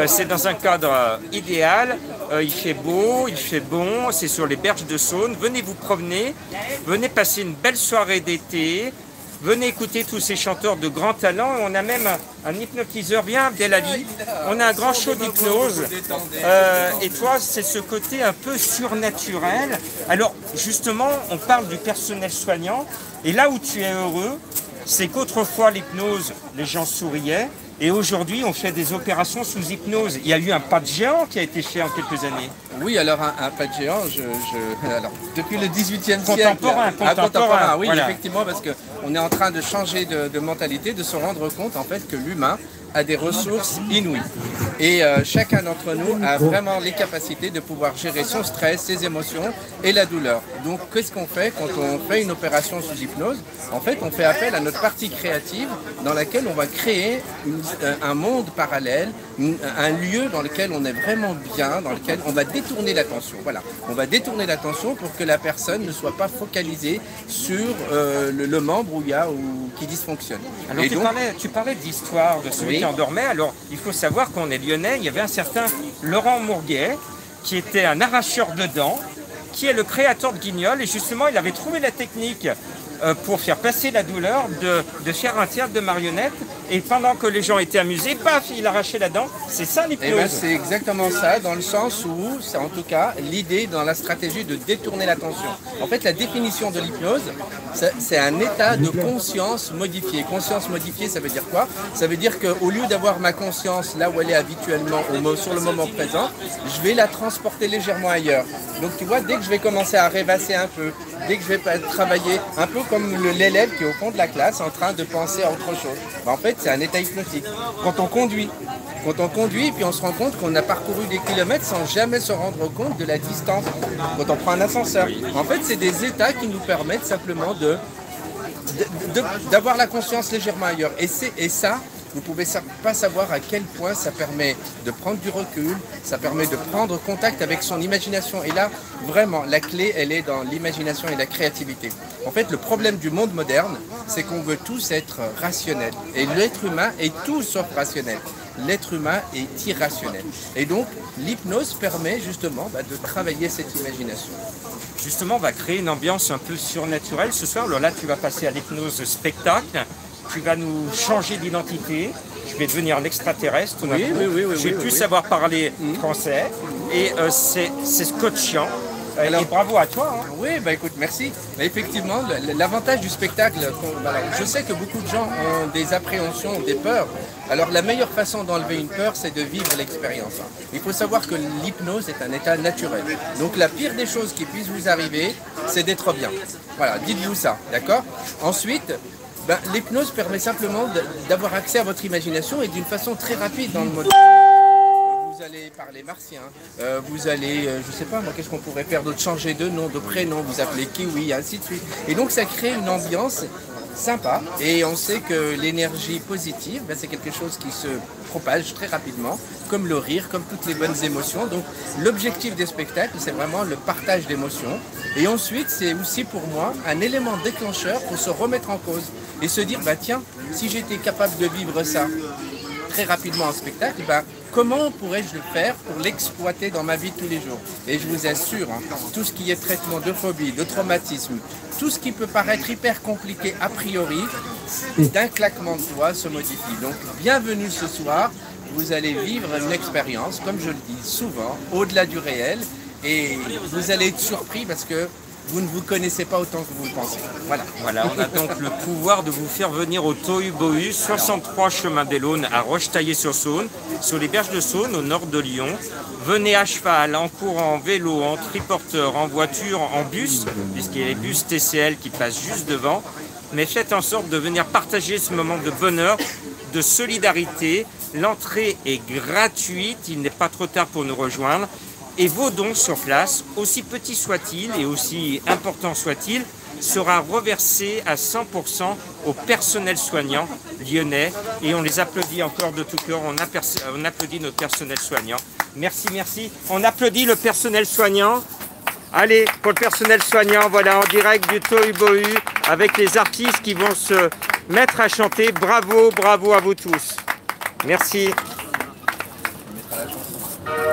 C'est dans un cadre idéal, il fait beau, il fait bon, c'est sur les berges de Saône. Venez vous promener, venez passer une belle soirée d'été, venez écouter tous ces chanteurs de grand talent. On a même un hypnotiseur bien, Abdelali. On a un grand show d'hypnose. Et toi, c'est ce côté un peu surnaturel. Alors, justement, on parle du personnel soignant. Et là où tu es heureux, c'est qu'autrefois, l'hypnose, les gens souriaient. Et aujourd'hui, on fait des opérations sous hypnose. Il y a eu un pas de géant qui a été fait en quelques années. Oui, alors un pas de géant, alors, depuis le 18e siècle. Contemporain, oui, voilà. Effectivement, parce qu'on est en train de changer de mentalité, de se rendre compte en fait que l'humain a des ressources inouïes. Et chacun d'entre nous a vraiment les capacités de pouvoir gérer son stress, ses émotions et la douleur. Donc qu'est-ce qu'on fait quand on fait une opération sous hypnose? En fait, on fait appel à notre partie créative dans laquelle on va créer un monde parallèle, un lieu dans lequel on est vraiment bien, dans lequel on va détourner l'attention. Voilà, on va détourner l'attention pour que la personne ne soit pas focalisée sur le membre qui dysfonctionne. Alors tu parlais d'histoire de celui qui endormait. Alors il faut savoir qu'on est lyonnais. Il y avait un certain Laurent Mourguet qui était un arracheur de dents, qui est le créateur de Guignol. Et justement, il avait trouvé la technique pour faire passer la douleur de faire un théâtre de marionnettes. Et pendant que les gens étaient amusés, paf, il arrachait la dent. C'est ça l'hypnose. Eh ben, c'est exactement ça, dans le sens où, c'est en tout cas l'idée dans la stratégie de détourner l'attention. En fait, la définition de l'hypnose, c'est un état de conscience modifié. Conscience modifiée, ça veut dire quoi? Ça veut dire qu'au lieu d'avoir ma conscience là où elle est habituellement, sur le moment présent, je vais la transporter légèrement ailleurs. Donc tu vois, dès que je vais commencer à rêvasser un peu, dès que je vais travailler un peu comme l'élève qui est au fond de la classe en train de penser à autre chose, ben, en fait c'est un état hypnotique. Quand on conduit, puis on se rend compte qu'on a parcouru des kilomètres sans jamais se rendre compte de la distance. Quand on prend un ascenseur, en fait c'est des états qui nous permettent simplement d'avoir la conscience légèrement ailleurs. Et ça, vous ne pouvez pas savoir à quel point ça permet de prendre du recul, ça permet de prendre contact avec son imagination. Et là, vraiment, la clé, elle est dans l'imagination et la créativité. En fait, le problème du monde moderne, c'est qu'on veut tous être rationnels. Et l'être humain est tout sauf rationnel. L'être humain est irrationnel. Et donc, l'hypnose permet justement de travailler cette imagination. Justement, on va créer une ambiance un peu surnaturelle ce soir. Alors là, tu vas passer à l'hypnose spectacle. Tu vas nous changer d'identité. Je vais devenir l'extraterrestre. Oui, je vais plus savoir parler français. Et c'est scotchant. Alors, et bravo à toi. Hein. Oui, écoute, merci. Mais effectivement, l'avantage du spectacle, je sais que beaucoup de gens ont des appréhensions, des peurs. Alors la meilleure façon d'enlever une peur, c'est de vivre l'expérience. Il faut savoir que l'hypnose est un état naturel. Donc la pire des choses qui puissent vous arriver, c'est d'être bien. Voilà, dites-vous ça, d'accord? Ensuite, l'hypnose permet simplement d'avoir accès à votre imagination et d'une façon très rapide dans le mode. Vous allez parler martien, vous allez, je sais pas moi, qu'est-ce qu'on pourrait faire d'autre, changer de nom, de prénom, vous appelez Kiwi, ainsi de suite. Et donc ça crée une ambiance sympa et on sait que l'énergie positive, c'est quelque chose qui se propage très rapidement, comme le rire, comme toutes les bonnes émotions. Donc l'objectif des spectacles, c'est vraiment le partage d'émotions. Et ensuite, c'est aussi pour moi un élément déclencheur pour se remettre en cause et se dire, tiens, si j'étais capable de vivre ça très rapidement en spectacle, comment pourrais-je le faire pour l'exploiter dans ma vie de tous les jours? Et je vous assure, tout ce qui est traitement de phobie, de traumatisme, tout ce qui peut paraître hyper compliqué a priori, d'un claquement de doigts se modifie. Donc bienvenue ce soir, vous allez vivre une expérience, comme je le dis souvent, au-delà du réel, et vous allez être surpris parce que vous ne vous connaissez pas autant que vous le pensez. Voilà. Voilà, on a donc le pouvoir de vous faire venir au Tohu-Bohu, 63 chemin des Launes à Roche-Taillée-sur-Saône, sur les berges de Saône, au nord de Lyon. Venez à cheval, en courant, en vélo, en triporteur, en voiture, en bus, puisqu'il y a les bus TCL qui passent juste devant. Mais faites en sorte de venir partager ce moment de bonheur, de solidarité. L'entrée est gratuite, il n'est pas trop tard pour nous rejoindre. Et vos dons sur place, aussi petits soient-ils et aussi importants soient-ils, sera reversé à 100% au personnel soignant lyonnais. Et on les applaudit encore de tout cœur, on applaudit notre personnel soignant. Merci, merci. On applaudit le personnel soignant. Allez, pour le personnel soignant, voilà, en direct du Tohu-Bohu, avec les artistes qui vont se mettre à chanter. Bravo, bravo à vous tous. Merci. la chanson.